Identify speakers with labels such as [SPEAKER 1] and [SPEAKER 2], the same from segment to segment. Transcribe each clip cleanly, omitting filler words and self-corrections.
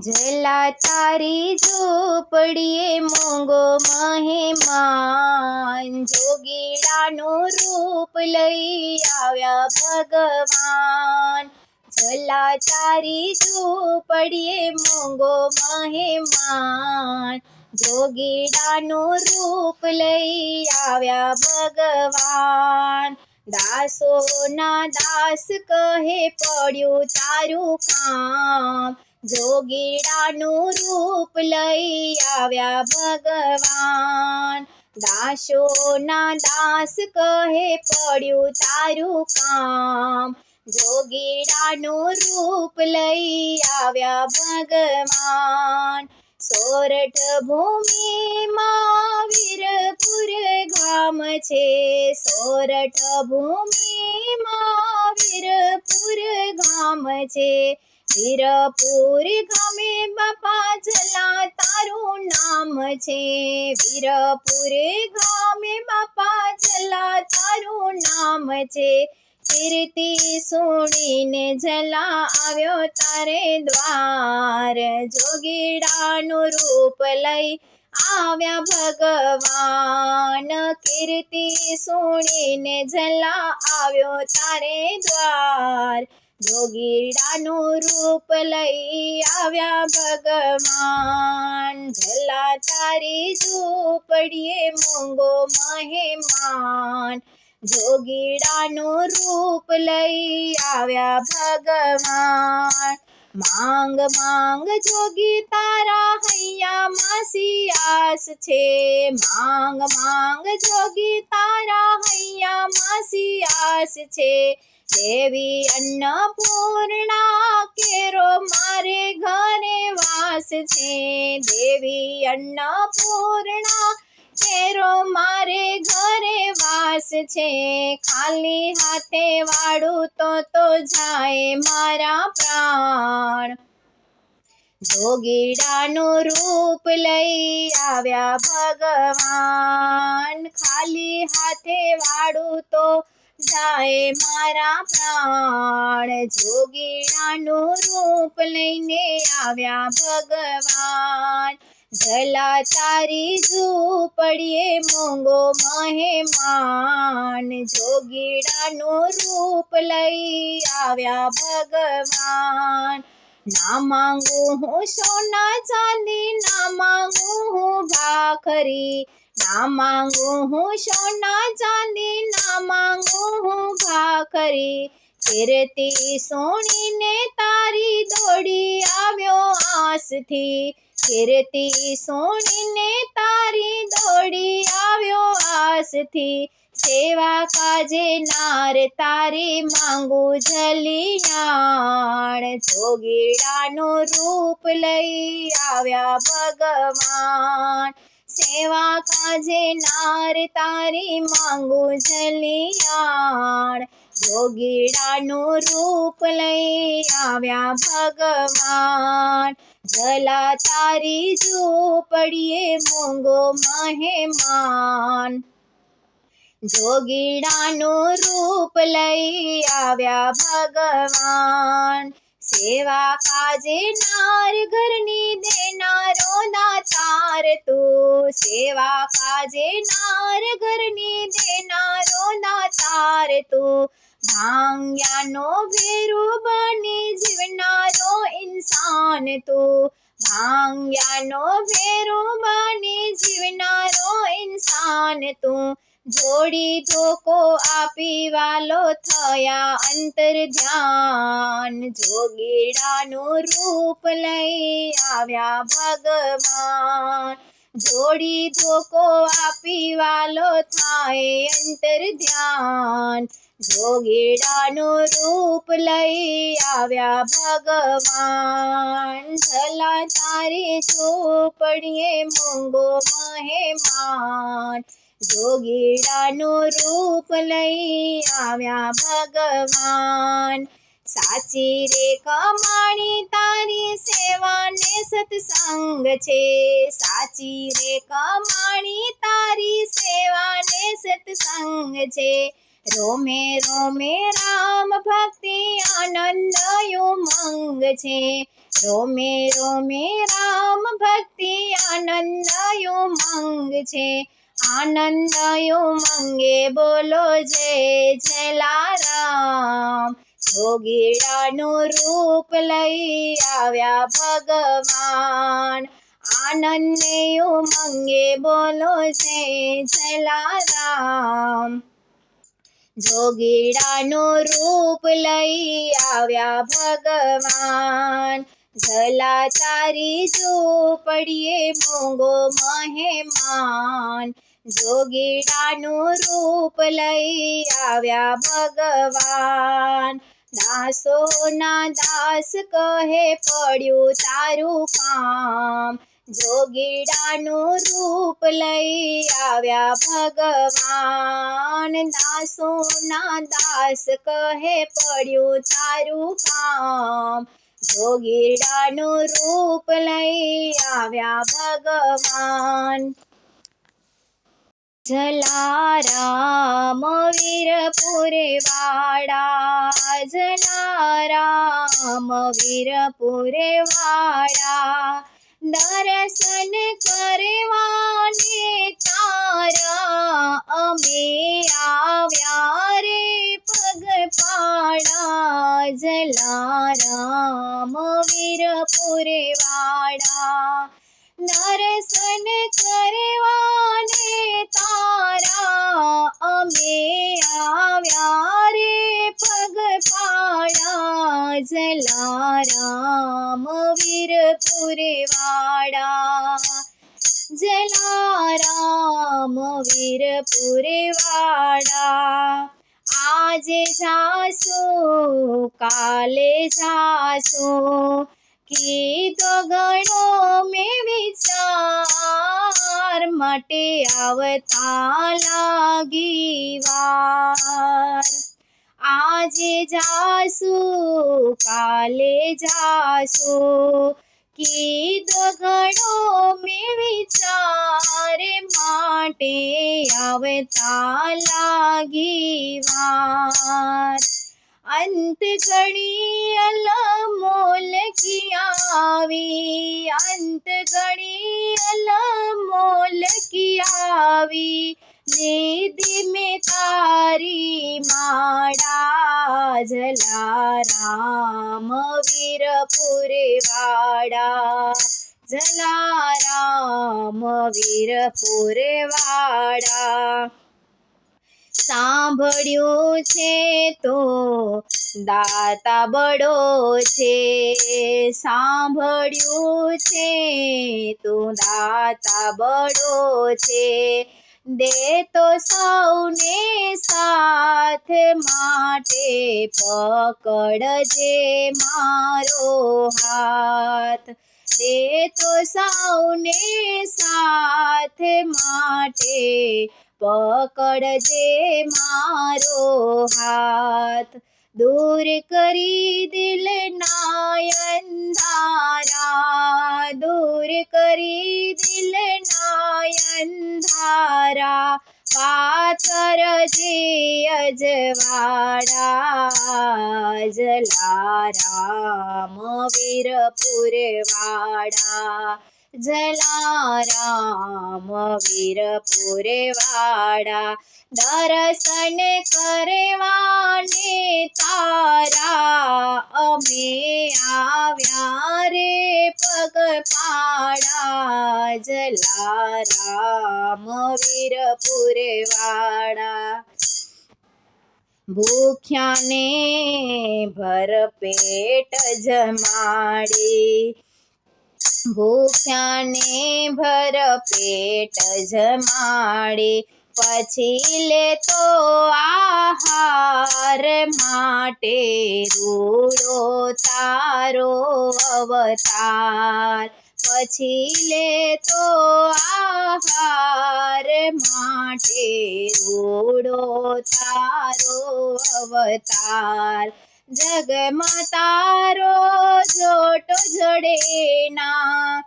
[SPEAKER 1] જલા તારી ઝૂંપડીએ મોંઘો મહેમાન, જોગીડાનું રૂપ લઈ આવ્યા ભગવાન। જલા તારી ઝૂંપડીએ મોંઘો મહેમાન, જોગીડાનું રૂપ લઈ આવ્યા ભગવાન। દાસોના દાસ કહે પડ્યું તારું કામ, જોગીડાનું રૂપ લઈ આવ્યા ભગવાન। દાસોના દાસ કહે પડ્યું તારું કામ, જોગીડાનું રૂપ લઈ આવ્યા ભગવાન। સોરઠ ભૂમિમાં વીરપુર ગામ છે, સોરઠ ભૂમિમાં વીરપુર ગામ છે। વીરપુર ગામે બાપા જલા તારું નામ છે, વીરપુર ગામે બાપા જલા તારું નામ છે। કીર્તિ સુણીને જલા આવ્યો તારે દ્વાર, જોગીડાનું રૂપ લઈ આવ્યા ભગવાન। કીર્તિ સુણીને જલા આવ્યો તારે દ્વાર, જોગીડાનું રૂપ લઈ આવ્યા ભગવાન। જલા તારી ઝૂંપડીએ મોંઘો મહેમાન, જોગીડાનું રૂપ લઈ આવ્યા ભગવાન। માંગ માંગ જોગી તારા હૈયામાં સિયાસ છે, માંગ માંગ જોગી તારા હૈયામાં સિયાસ છે। દેવી અન્નપૂર્ણા કેરો મારે ઘરે વાસ છે, દેવી અન્નપૂર્ણા કેરો મારે ઘરે વાસ છે। ખાલી હાથે વાળું તો જાય મારા પ્રાણ, જોગીડાનું રૂપ લઈ આવ્યા ભગવાન। ખાલી હાથે વાળું તો જાય મારા પ્રાણ, જોગીડાનું રૂપ લઈને આવ્યા ભગવાન। જલા તારી ઝૂંપડીએ મોંઘો મહેમાન, જોગીડાનું રૂપ લઈ આવ્યા ભગવાન। ના માંગું હું સોના ચાંદી, ના માંગું હું ભાખરી, ના માંગું હું સોના ચાંદી, ના માંગું હું ભાખરી। કીર્તિ સુણીને તારી દોડી આવ્યો આસથી, કીર્તિ સુણીને તારી દોડી આવ્યો આસથી। સેવા કાજે નાર તારી માંગું જલિયાણ, જોગીડાનું રૂપ લઈ આવ્યા ભગવાન। સેવા કાજે નાર તારી માંગું જલિયાણ, જોગીડાનું રૂપ લઈ આવ્યા ભગવાન। જલા તારી ઝૂંપડીએ મોંઘો મહેમાન, જોગીડાનું રૂપ લઈ આવ્યા ભગવાન। સેવા કાજે નાર ઘરની દેનારો દાતાર તું, સેવા કાજે નાર ઘરની દેનારો દાતાર તું। ભાંગ્યાનો ભેરુ બની જીવનારો ઇન્સાન તું, ભાંગ્યાનો ભેરુ બની જીવનારો ઇન્સાન તું। જોડી ધોકો આપી વાલો થયા અંતર ધ્યાન, જોગીડાનું રૂપ લઈ આવ્યા ભગવાન। જોડી ધોકો આપી વાલો થાય અંતર ધ્યાન, જોગીડાનું રૂપ લઈ આવ્યા ભગવાન। જલા તારી ઝૂંપડીએ મોંઘો મહેમાન, જોગીડાનું રૂપ લઈ આવ્યા ભગવાન। સાચી રે કમાણી તારી સેવાને સત્સંગ છે, સાચી રે કમાણી તારી સેવાને સત્સંગ છે। રોમે રોમે રામ ભક્તિ આનંદ ઉમંગ છે, રોમે રોમે રામ ભક્તિ આનંદ ઉમંગ છે, આનંદ ઉમંગે બોલો જય જલારામ. જોગીડાનું રૂપ લઈ આવ્યા ભગવાન, આનંદે ઉમંગે બોલો જય જલારામ. જોગીડાનું રૂપ લઈ આવ્યા ભગવાન, ઝલા તારી ઝૂંપડીએ મોંઘો મહેમાન. જોગીડાનું રૂપ લઈ આવ્યા ભગવાન, દાસોના દાસ કહે પડ્યું તારું કામ. જોગીડાનું રૂપ લઈ આવ્યા ભગવાન, દાસોના દાસ કહે પડ્યું તારું કામ. જોગીડાનું રૂપ લઈ આવ્યા ભગવાન. જલારામ વીરપુરે વાળા, જલારામ વીરપુરે વાળા. દર્શન કરવાને તારા અમે આવ્યા રે પગપાળા. જલારામ વીરપુરે વાળા, દર્શન કરવાને તારા અમે આવ્યા રે પગપાળા. જલારામ વીરપુરે વાળા, જલારામ વીરપુરે વાળા. આજે જાશું કાલે જાશું, કીધો ઘણો મેં વિચાર, માટે આવતા લાગી વાર. આજે જાશું કાલે જાશું, કીધો ઘણો મેં વિચાર, માટે આવતા લાગી વાર. અંત ઘડી અલમોલ કી આવી, અંત ઘડી અલમોલ કી આવી. દીદી મેં તારી માળા, જલારામ વીરપુરે વાળા, જલારામ વીરપુરે વાળા. સાંભળ્યું છે તો દાતા બડો છે, સાંભળ્યું છે તો દાતા બડો છે. દે તો સૌને સાથ, માટે પકડજે મારો હાથ. દે તો સૌને સાથ, માટે પકડજે મારો હાથ. દૂર કરી દિલના અંધારા, દૂર કરી દિલના અંધારા. પાથરજે અજવાળા, જલારામ વીરપુરે વાળા, જલારામ વીરપુરે વાળા. દર્શન કરવાને તારા અમે આવ્યા રે પગપાળા. જલારામ વીરપુરે વાળા. ભૂખ્યાને ભરપેટ જમાડી, ભૂખ્યાને ભરપેટ જમાડી. પછી લેતો આહાર, માટે રૂડો તારો અવતાર. પછી લેતો આહાર, માટે રૂડો તારો અવતાર. જગમાં તારો જોટો જડે ના,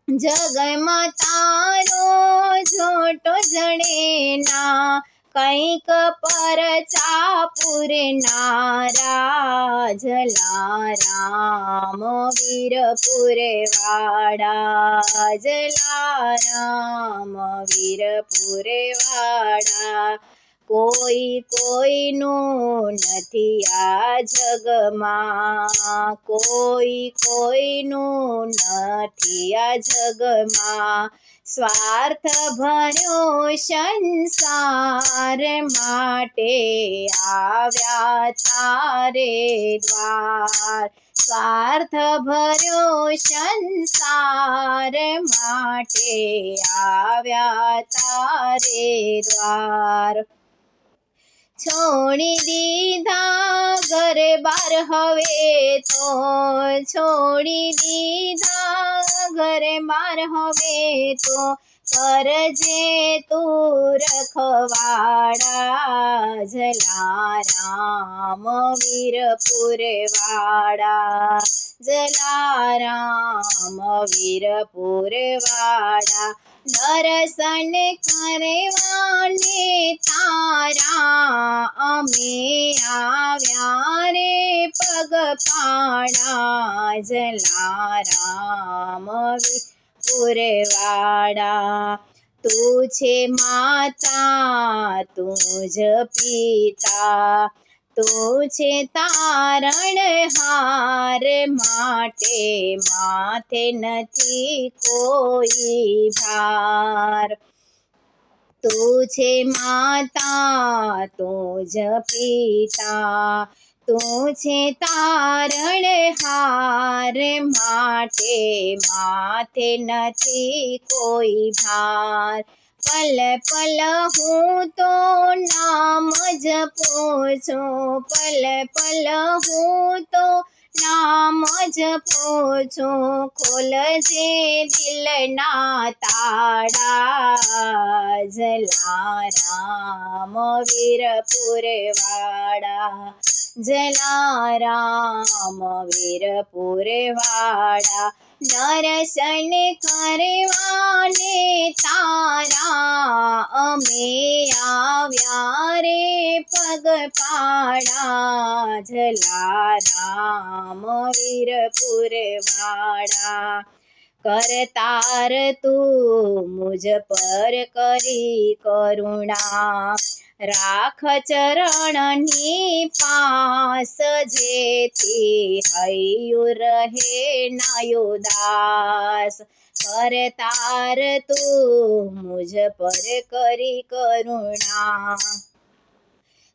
[SPEAKER 1] જગમાં તારો જોટો જડે ના. કંઈક પરચા પૂરનારા, જલારામ વીરપુરે વાડા, જલારામ વીરપુરે વાડા. કોઈ કોઈનું નથી આ જગમાં, કોઈ કોઈનું નથી આ જગમાં. સ્વાર્થ ભર્યો સંસાર માટે આવ્યા તારે દ્વાર. સ્વાર્થ ભર્યો સંસાર માટે આવ્યા તારે દ્વાર. છોડી દીધા ઘર બાર હવે તો, છોડી દીધા ઘર બાર હવે તો. કરજે તું રખવાડા, જલારામ વીરપુરે વાડા, જલારામ વીરપુરે વાડા. દર્શન કરવાને તારા અમે આવ્યા રે પગપાળા, જલારામ વીરપુરે વાડા. તું છે માતા તું જ પિતા, તું છે તારણહાર માટે માથે નથી કોઈ ભાર. તું છે માતા તું જ પિતા, તું છે તારણહાર માટે માથે નથી કોઈ ભાર. પલ પલ હું તો નામ જપું છું, પલ પલ હું તો નામ જપું છું. ખોલજે દિલના તાળા, જલારામ વીરપુરે વાડા, જલારામ વીરપુરે વાડા. દર્શન કરવાને તારા અમે આવ્યા રે પગપાળા, જલારામ વીરપુરે વાડા. કરતાર તું મુજ પર કરી કરુણા, રાખ ચરણની પાસ જેથી હૈયું રહે ના ઉદાસ. કરતાર તું મુજ પર કરી કરુણા,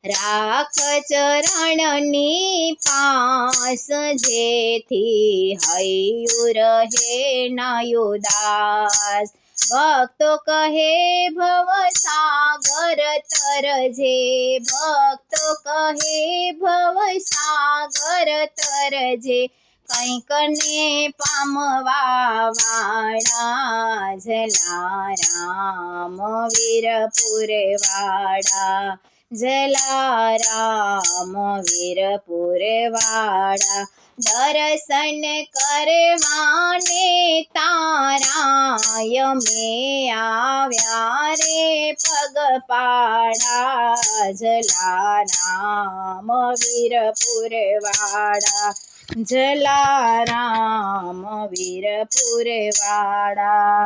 [SPEAKER 1] રાખ ચરણની પાસ જેથી હૈયું રહે ના ઉદાસ. ભક્તો કહે ભવ સાગર તરજે, ભક્તો કહે ભવ સાગર તરજે. કંઈક ને પામવા વાળા, જલારામ વીરપુરે વાડા, જલારામ વીરપુરે વાડા. દર્શન કરવાને તારા અમે આવ્યા રે પગપાળા, જલારામ વીરપુરે વાડા, જલારામ વીરપુરે વાડા.